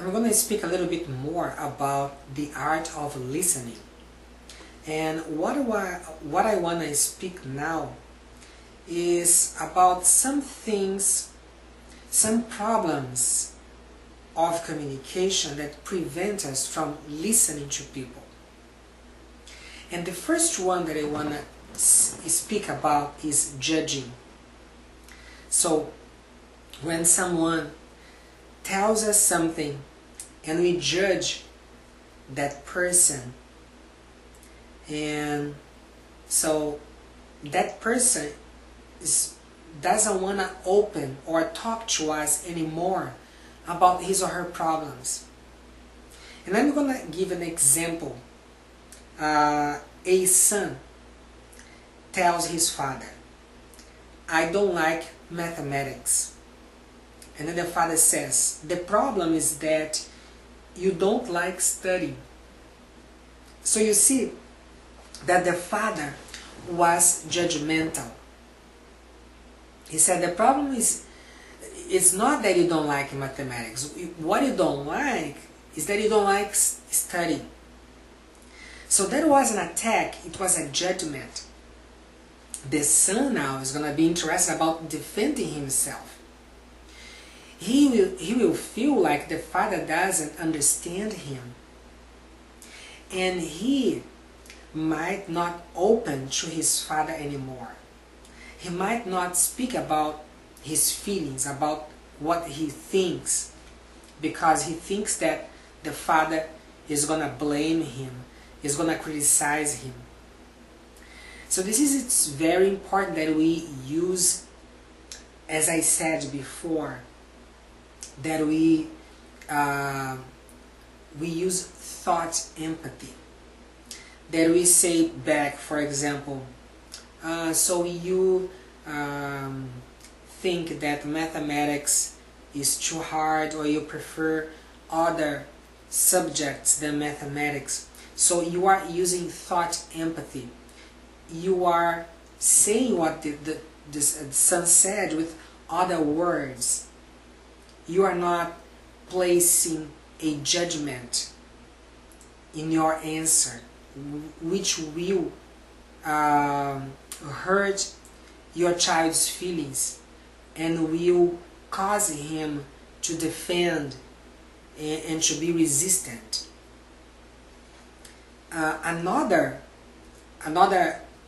I'm going to speak a little bit more about the art of listening. And what I want to speak now is about some things, some problems of communication that prevent us from listening to people. And the first one that I want to speak about is judging. So when someone tells us something and we judge that person, and so that person doesn't want to open or talk to us anymore about his or her problems. And I'm going to give an example. A son tells his father, "I don't like mathematics." And then the father says, "The problem is that you don't like studying." So you see that the father was judgmental. He said the problem is, it's not that you don't like mathematics. What you don't like is that you don't like studying. So that was an attack. It was a judgment. The son now is going to be interested about defending himself. He will feel like the father doesn't understand him. And he might not open to his father anymore. He might not speak about his feelings, about what he thinks, because he thinks that the father is going to blame him, is going to criticize him. So it's very important that we use, as I said before, that we use thought empathy. That we say back, for example, so you think that mathematics is too hard, or you prefer other subjects than mathematics. So you are using thought empathy. You are saying what the son said with other words. You are not placing a judgment in your answer, which will hurt your child's feelings and will cause him to defend and to be resistant. Another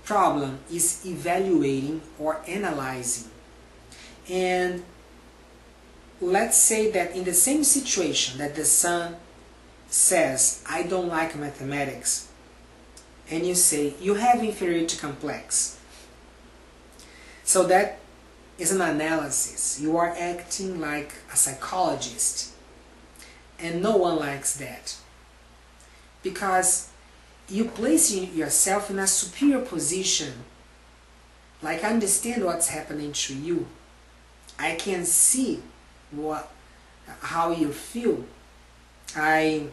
problem is evaluating or analyzing. And let's say that in the same situation that the son says, "I don't like mathematics," and you say, "You have inferiority complex." So that is an analysis. You are acting like a psychologist. And no one likes that. Because you place yourself in a superior position. Like, I understand what's happening to you. I can see how you feel. I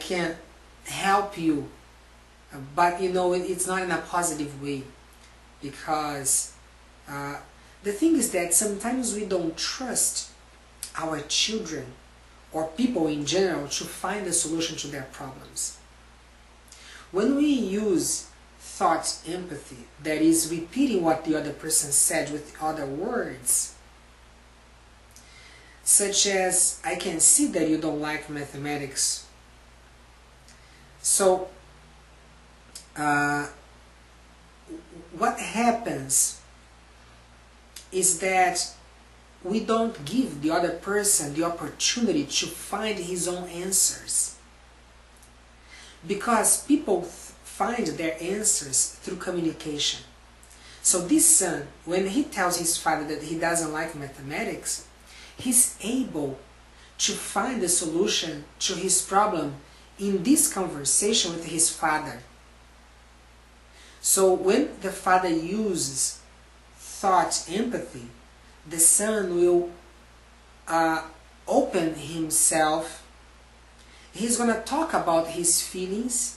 can help you, but it's not in a positive way, because the thing is that sometimes we don't trust our children or people in general to find a solution to their problems. When we use thought empathy, that is repeating what the other person said with other words, such as, "I can see that you don't like mathematics." So what happens is that we don't give the other person the opportunity to find his own answers, because people find their answers through communication. So this son, when he tells his father that he doesn't like mathematics, he's able to find a solution to his problem in this conversation with his father. So when the father uses thought empathy, the son will open himself. He's going to talk about his feelings,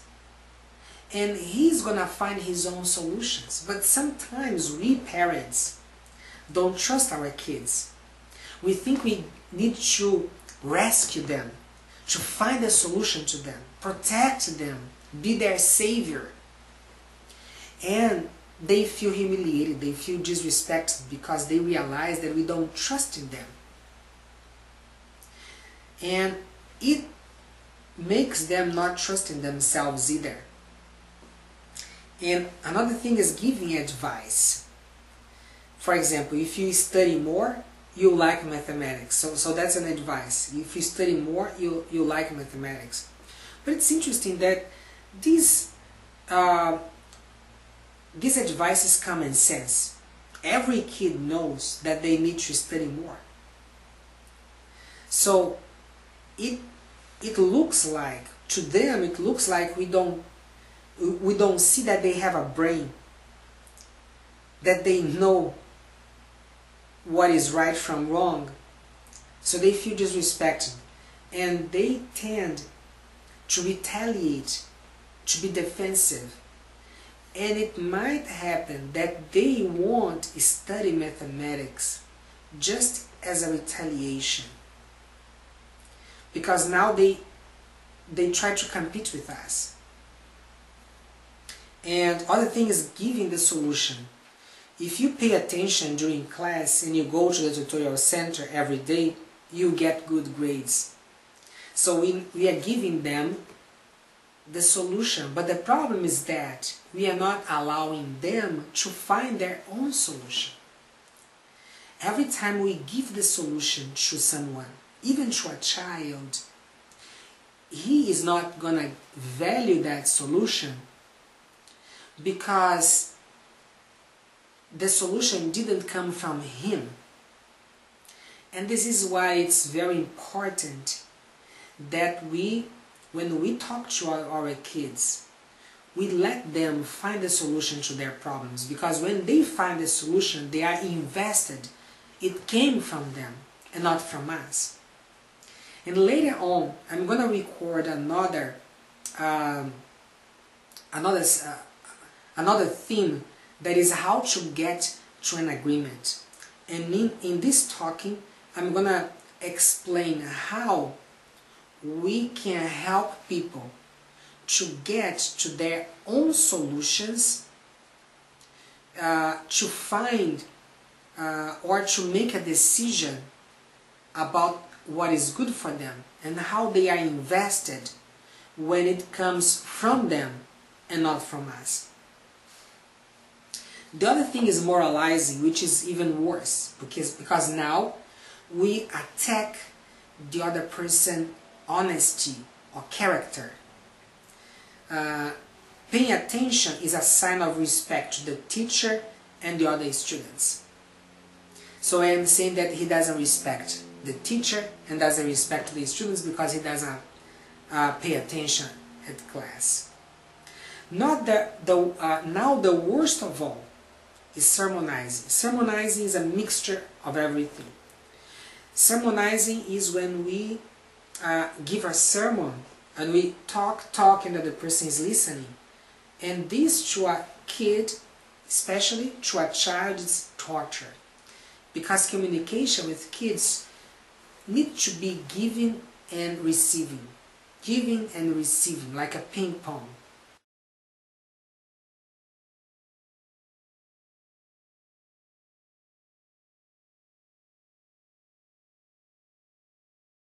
and he's going to find his own solutions. But sometimes we parents don't trust our kids. We think we need to rescue them, to find a solution to them, protect them, be their savior. And they feel humiliated, they feel disrespected because they realize that we don't trust in them. And it makes them not trust in themselves either. And another thing is giving advice. For example, if you study more, you like mathematics. So that's an advice. If you study more, you like mathematics. But it's interesting that this advice is common sense. Every kid knows that they need to study more. So it looks like, to them, it looks like we don't see that they have a brain, that they know what is right from wrong. So they feel disrespected, and they tend to retaliate, to be defensive. And it might happen that they won't study mathematics just as a retaliation, because now they try to compete with us. And other thing is giving the solution. If you pay attention during class and you go to the tutorial center every day, you get good grades. So we are giving them the solution, but the problem is that we are not allowing them to find their own solution. Every time we give the solution to someone, even to a child, he is not going to value that solution because the solution didn't come from him. And this is why it's very important that when we talk to our kids, we let them find a solution to their problems, because when they find a solution, they are invested. It came from them and not from us. And later on, I'm going to record another theme, that is how to get to an agreement. And in this talking, I'm going to explain how we can help people to get to their own solutions, to find or to make a decision about what is good for them, and how they are invested when it comes from them and not from us. The other thing is moralizing, which is even worse, because now we attack the other person's honesty or character. Paying attention is a sign of respect to the teacher and the other students. So I am saying that he doesn't respect the teacher and doesn't respect the students because he doesn't pay attention at class. Now the worst of all is sermonizing. Sermonizing is a mixture of everything. Sermonizing is when we give a sermon and we talk and the other person is listening. And this, to a kid, especially to a child, is torture. Because communication with kids needs to be giving and receiving. Giving and receiving, like a ping pong.